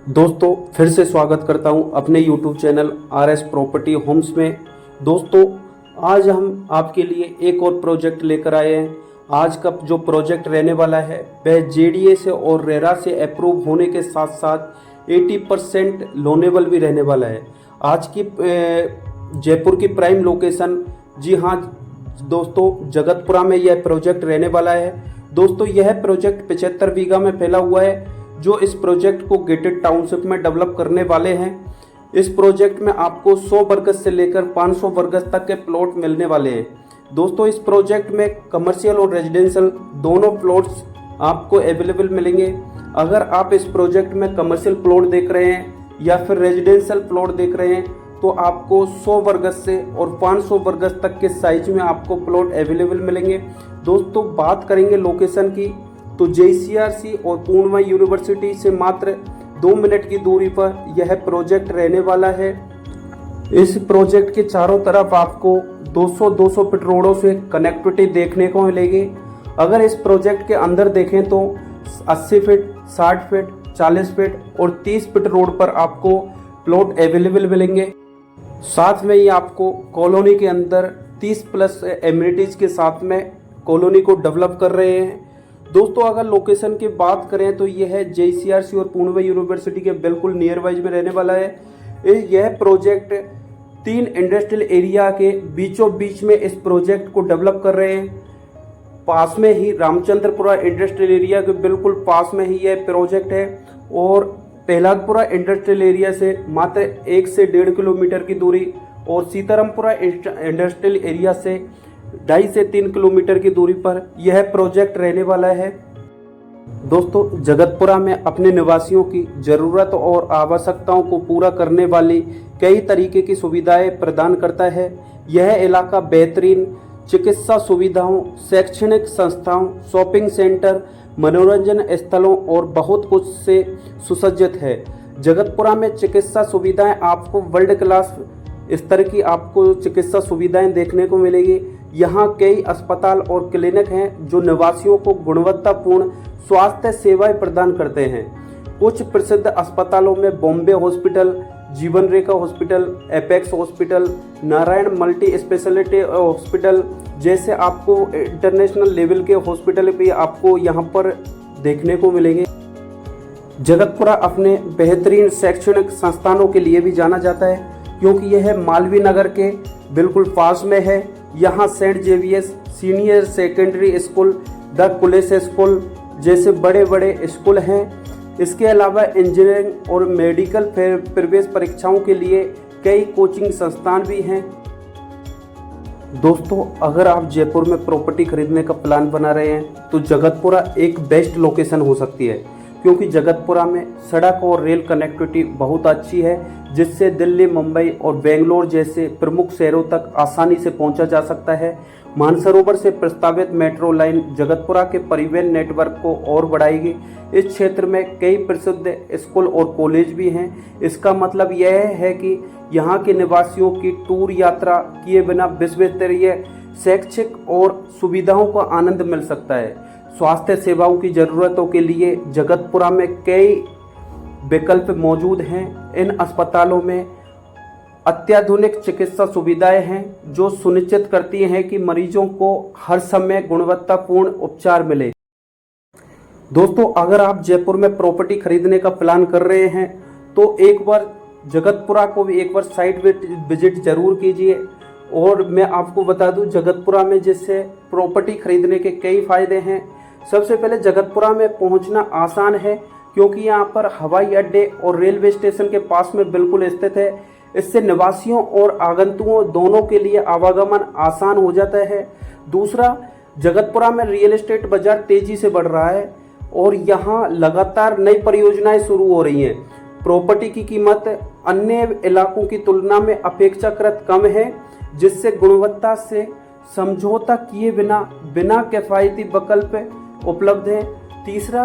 दोस्तों फिर से स्वागत करता हूं अपने YouTube channel RS property homes में। दोस्तों आज हम आपके लिए एक और प्रोजेक्ट लेकर आए हैं। आज का जो प्रोजेक्ट रहने वाला है वह JDA से और रेरा से अप्रूव होने के साथ साथ 80% लोनेबल भी रहने वाला है। आज की जयपुर की प्राइम लोकेशन, जी हाँ दोस्तों, जगतपुरा में यह प्रोजेक्ट रहने वाला है। दोस्तों यह प्रोजेक्ट 75 बीघा में फैला हुआ है, जो इस प्रोजेक्ट को गेटेड टाउनशिप में डेवलप करने वाले हैं। इस प्रोजेक्ट में आपको 100 वर्गज से लेकर 500 वर्गज तक के प्लॉट मिलने वाले हैं। दोस्तों इस प्रोजेक्ट में कमर्शियल और रेजिडेंशियल दोनों प्लॉट्स आपको अवेलेबल मिलेंगे। अगर आप इस प्रोजेक्ट में कमर्शियल प्लॉट देख रहे हैं या फिर रेजिडेंशियल प्लॉट देख रहे हैं तो आपको 100 वर्गज से और 500 वर्गज तक के साइज में आपको प्लॉट अवेलेबल मिलेंगे। दोस्तों बात करेंगे लोकेशन की, तो JCRC और पूर्णिमा यूनिवर्सिटी से मात्र 2 मिनट की दूरी पर यह प्रोजेक्ट रहने वाला है। इस प्रोजेक्ट के चारों तरफ आपको 200 फीट रोडों से कनेक्टिविटी देखने को मिलेगी। अगर इस प्रोजेक्ट के अंदर देखें तो 80 फीट, 60 फीट, 40 फीट और 30 फीट रोड पर आपको प्लॉट अवेलेबल मिलेंगे। साथ में ही आपको कॉलोनी के अंदर 30+ एमिनिटीज़ के साथ में कॉलोनी को डेवलप कर रहे हैं। दोस्तों अगर लोकेशन की बात करें तो यह है JCRC और पूर्णिमा यूनिवर्सिटी के बिल्कुल नियर वाइज में रहने वाला है। यह प्रोजेक्ट 3 इंडस्ट्रियल एरिया के बीचों बीच में इस प्रोजेक्ट को डेवलप कर रहे हैं। पास में ही रामचंद्रपुरा इंडस्ट्रियल एरिया के बिल्कुल पास में ही यह प्रोजेक्ट है और प्रहलादपुरा इंडस्ट्रियल एरिया से मात्र 1 से 1.5 किलोमीटर की दूरी और सीतारामपुरा इंडस्ट्रियल एरिया से 2.5 से 3 किलोमीटर की दूरी पर यह प्रोजेक्ट रहने वाला है। दोस्तों जगतपुरा में अपने निवासियों की ज़रूरत और आवश्यकताओं को पूरा करने वाली कई तरीके की सुविधाएं प्रदान करता है। यह इलाका बेहतरीन चिकित्सा सुविधाओं, शैक्षणिक संस्थाओं, शॉपिंग सेंटर, मनोरंजन स्थलों और बहुत कुछ से सुसज्जित है। जगतपुरा में चिकित्सा सुविधाएं आपको वर्ल्ड क्लास स्तर की आपको चिकित्सा सुविधाएं देखने को मिलेगी। यहाँ कई अस्पताल और क्लिनिक हैं जो निवासियों को गुणवत्तापूर्ण स्वास्थ्य सेवाएं प्रदान करते हैं। कुछ प्रसिद्ध अस्पतालों में Bombay hospital, Jeevan Rekha hospital, Apex hospital, Narayana multi speciality hospital जैसे आपको इंटरनेशनल लेवल के हॉस्पिटल भी आपको यहाँ पर देखने को मिलेंगे। जगतपुरा अपने बेहतरीन शैक्षणिक संस्थानों के लिए भी जाना जाता है क्योंकि यह मालवीय नगर के बिल्कुल पास में है। यहाँ Saint Xavier's senior secondary school, the college school जैसे बड़े बड़े स्कूल हैं। इसके अलावा इंजीनियरिंग और मेडिकल प्रवेश परीक्षाओं के लिए कई कोचिंग संस्थान भी हैं। दोस्तों अगर आप जयपुर में प्रॉपर्टी खरीदने का प्लान बना रहे हैं तो जगतपुरा एक बेस्ट लोकेशन हो सकती है क्योंकि जगतपुरा में सड़क और रेल कनेक्टिविटी बहुत अच्छी है, जिससे दिल्ली, मुंबई और बेंगलोर जैसे प्रमुख शहरों तक आसानी से पहुंचा जा सकता है। मानसरोवर से प्रस्तावित मेट्रो लाइन जगतपुरा के परिवहन नेटवर्क को और बढ़ाएगी। इस क्षेत्र में कई प्रसिद्ध स्कूल और कॉलेज भी हैं। इसका मतलब यह है कि यहाँ के निवासियों की टूर यात्रा किए बिना विश्वस्तरीय शैक्षिक और सुविधाओं का आनंद मिल सकता है। स्वास्थ्य सेवाओं की ज़रूरतों के लिए जगतपुरा में कई विकल्प मौजूद हैं। इन अस्पतालों में अत्याधुनिक चिकित्सा सुविधाएं हैं जो सुनिश्चित करती हैं कि मरीजों को हर समय गुणवत्तापूर्ण उपचार मिले। दोस्तों अगर आप जयपुर में प्रॉपर्टी खरीदने का प्लान कर रहे हैं तो एक बार जगतपुरा को भी एक बार साइट विजिट जरूर कीजिए। और मैं आपको बता दूं जगतपुरा में जिससे प्रॉपर्टी खरीदने के कई फ़ायदे हैं। सबसे पहले जगतपुरा में पहुंचना आसान है क्योंकि यहाँ पर हवाई अड्डे और रेलवे स्टेशन के पास में बिल्कुल स्थित है। इससे निवासियों और आगंतुकों दोनों के लिए आवागमन आसान हो जाता है। दूसरा, जगतपुरा में रियल एस्टेट बाजार तेजी से बढ़ रहा है और यहाँ लगातार नई परियोजनाएं शुरू हो रही हैं। प्रॉपर्टी की कीमत अन्य इलाकों की तुलना में अपेक्षाकृत कम है, जिससे गुणवत्ता से समझौता किए बिना किफायती विकल्प उपलब्ध है। तीसरा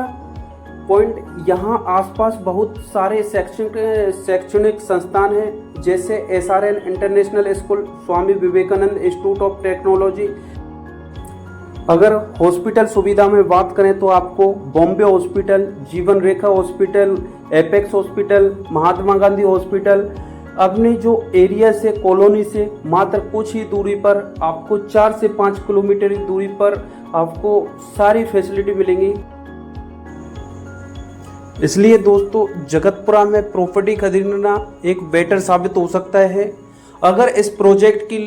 पॉइंट, यहाँ आसपास बहुत सारे शैक्षणिक संस्थान हैं जैसे SRN international school, Swami Vivekananda institute of technology अगर हॉस्पिटल सुविधा में बात करें तो आपको Bombay hospital, Jeevan Rekha hospital, Apex hospital, Mahatma Gandhi hospital अपने जो एरिया से, कॉलोनी से मात्र कुछ ही दूरी पर, आपको 4 से 5 किलोमीटर की दूरी पर आपको सारी फैसिलिटी मिलेंगी। इसलिए दोस्तों जगतपुरा में प्रॉपर्टी खरीदना एक बेटर साबित हो सकता है। अगर इस प्रोजेक्ट की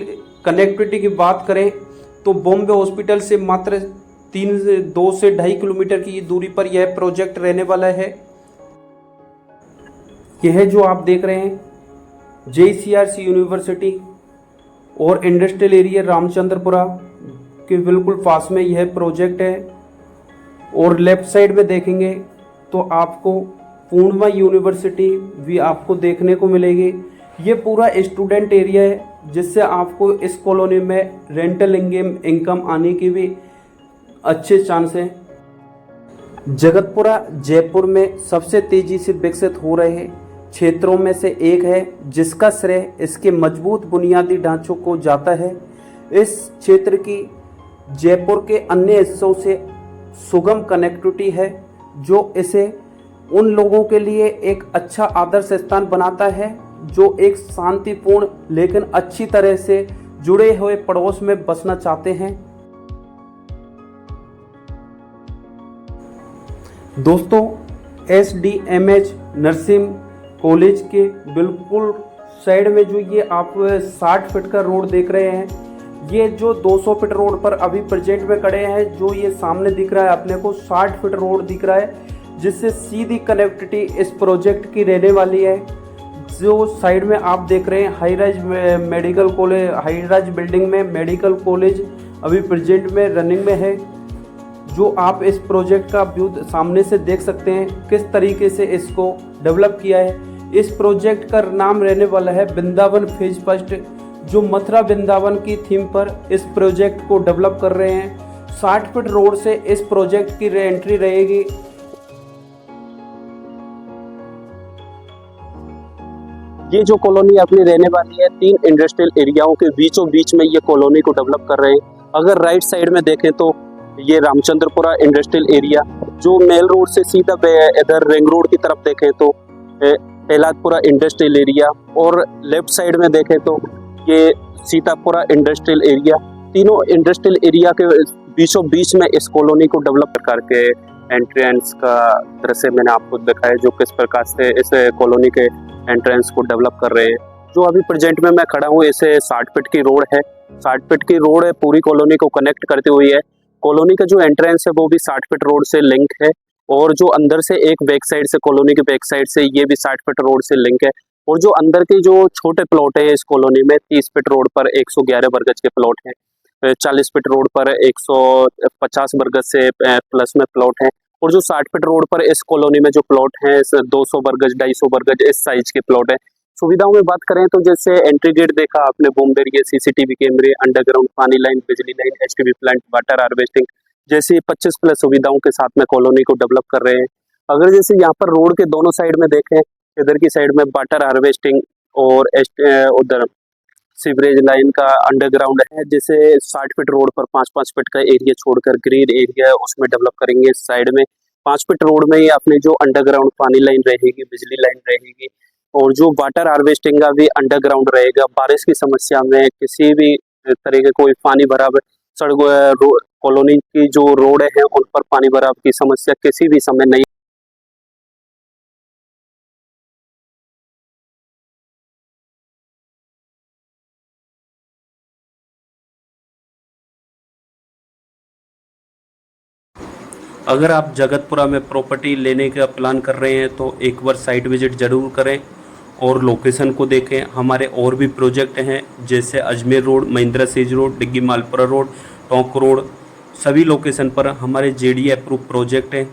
कनेक्टिविटी की बात करें तो बॉम्बे हॉस्पिटल से मात्र 2 से 2.5 किलोमीटर की दूरी पर यह प्रोजेक्ट रहने वाला है। यह जो आप देख रहे हैं JCRC यूनिवर्सिटी और इंडस्ट्रियल एरिया रामचंद्रपुरा के बिल्कुल पास में यह प्रोजेक्ट है। और लेफ्ट साइड में देखेंगे तो आपको पूर्णिमा यूनिवर्सिटी भी आपको देखने को मिलेगी। ये पूरा स्टूडेंट एरिया है जिससे आपको इस कॉलोनी में रेंटल इनकम आने की भी अच्छे चांस हैं। जगतपुरा जयपुर में सबसे तेजी से विकसित हो रहे क्षेत्रों में से एक है, जिसका श्रेय इसके मजबूत बुनियादी ढांचों को जाता है। इस क्षेत्र की जयपुर के अन्य हिस्सों से सुगम कनेक्टिविटी है, जो इसे उन लोगों के लिए एक अच्छा आदर्श स्थान बनाता है जो एक शांतिपूर्ण लेकिन अच्छी तरह से जुड़े हुए पड़ोस में बसना चाहते हैं। दोस्तों SDMH नर्सिंग कॉलेज के बिल्कुल साइड में जो ये आप 60 फीट का रोड देख रहे हैं, ये जो 200 फीट रोड पर अभी प्रेजेंट में खड़े हैं, जो ये सामने दिख रहा है अपने को 60 फीट रोड दिख रहा है, जिससे सीधी कनेक्टिविटी इस प्रोजेक्ट की रहने वाली है। जो साइड में आप देख रहे हैं high rise medical college, high rise building में मेडिकल कॉलेज अभी प्रेजेंट में रनिंग में है। जो आप इस प्रोजेक्ट का व्यू सामने से देख सकते हैं किस तरीके से इसको डेवलप किया है। इस प्रोजेक्ट का नाम रहने वाला है वृंदावन फेज फर्स्ट, जो मथुरा वृंदावन की थीम पर इस प्रोजेक्ट को डेवलप कर रहे हैं। 60 फीट रोड से इस प्रोजेक्ट की एंट्री रहेगी। ये जो कॉलोनी अपनी रहने वाली है 3 इंडस्ट्रियल एरियाओं के बीचों बीच में ये कॉलोनी को डेवलप कर रहे हैं। अगर राइट साइड में देखें तो ये रामचंद्रपुरा इंडस्ट्रियल एरिया, जो मेल रोड से सीधा इधर रिंग रोड की तरफ देखें तो प्रहलादपुरा इंडस्ट्रियल एरिया, और लेफ्ट साइड में देखें तो ये सीतापुरा इंडस्ट्रियल एरिया। तीनों इंडस्ट्रियल एरिया के बीचों बीच में इस कॉलोनी को डेवलप करके एंट्रेंस का दृश्य मैंने आपको दिखाया, जो किस प्रकार से इस कॉलोनी के एंट्रेंस को डेवलप कर रहे हैं। जो अभी प्रेजेंट में मैं खड़ा हूँ, इसे 60 फीट की रोड है। 60 फीट की रोड है, पूरी कॉलोनी को कनेक्ट करती हुई है। कॉलोनी का जो एंट्रेंस है वो भी 60 फीट रोड से लिंक है, और जो अंदर से एक बैक साइड से, कॉलोनी के बैक साइड से ये भी 60 फीट रोड से लिंक है। और जो अंदर के जो छोटे प्लॉट है इस कॉलोनी में, 30 फीट रोड पर 111 वर्गज के प्लॉट हैं, 40 फीट रोड पर 150 वर्गज से प्लस में प्लॉट हैं, और जो 60 फीट रोड पर इस कॉलोनी में जो प्लॉट हैं 200 वर्गज, 250 वर्गज इस साइज के प्लॉट है। सुविधाओं में बात करें तो जैसे एंट्री गेट देखा आपने, बूम बैरियर, CCTV कैमरे, अंडरग्राउंड पानी लाइन, बिजली line, HTV plant, water harvesting जैसी 25 प्लस सुविधाओं के साथ में कॉलोनी को डेवलप कर रहे हैं। अगर जैसे यहाँ पर रोड के दोनों साइड में देखें, इधर की साइड में वाटर हार्वेस्टिंग और उधर सीवरेज लाइन का अंडरग्राउंड है। जैसे 60 फीट रोड पर 5-5 फीट का एरिया छोड़कर ग्रीन एरिया है उसमें डेवलप करेंगे। साइड में 5 फीट रोड में ही अपनी जो अंडरग्राउंड पानी लाइन रहेगी, बिजली लाइन रहेगी, और जो वाटर हार्वेस्टिंग का भी अंडरग्राउंड रहेगा। बारिश की समस्या में किसी भी तरह के कोई पानी भराव सड़क, कॉलोनी की जो रोड है उन पर पानी भराव की समस्या किसी भी समय नहीं। अगर आप जगतपुरा में प्रॉपर्टी लेने का प्लान कर रहे हैं तो एक बार साइट विजिट ज़रूर करें और लोकेशन को देखें। हमारे और भी प्रोजेक्ट हैं जैसे Ajmer road, Mahindra says road, डिग्गी मालपुरा रोड, टोंक रोड, सभी लोकेशन पर हमारे JD अप्रूव प्रोजेक्ट हैं।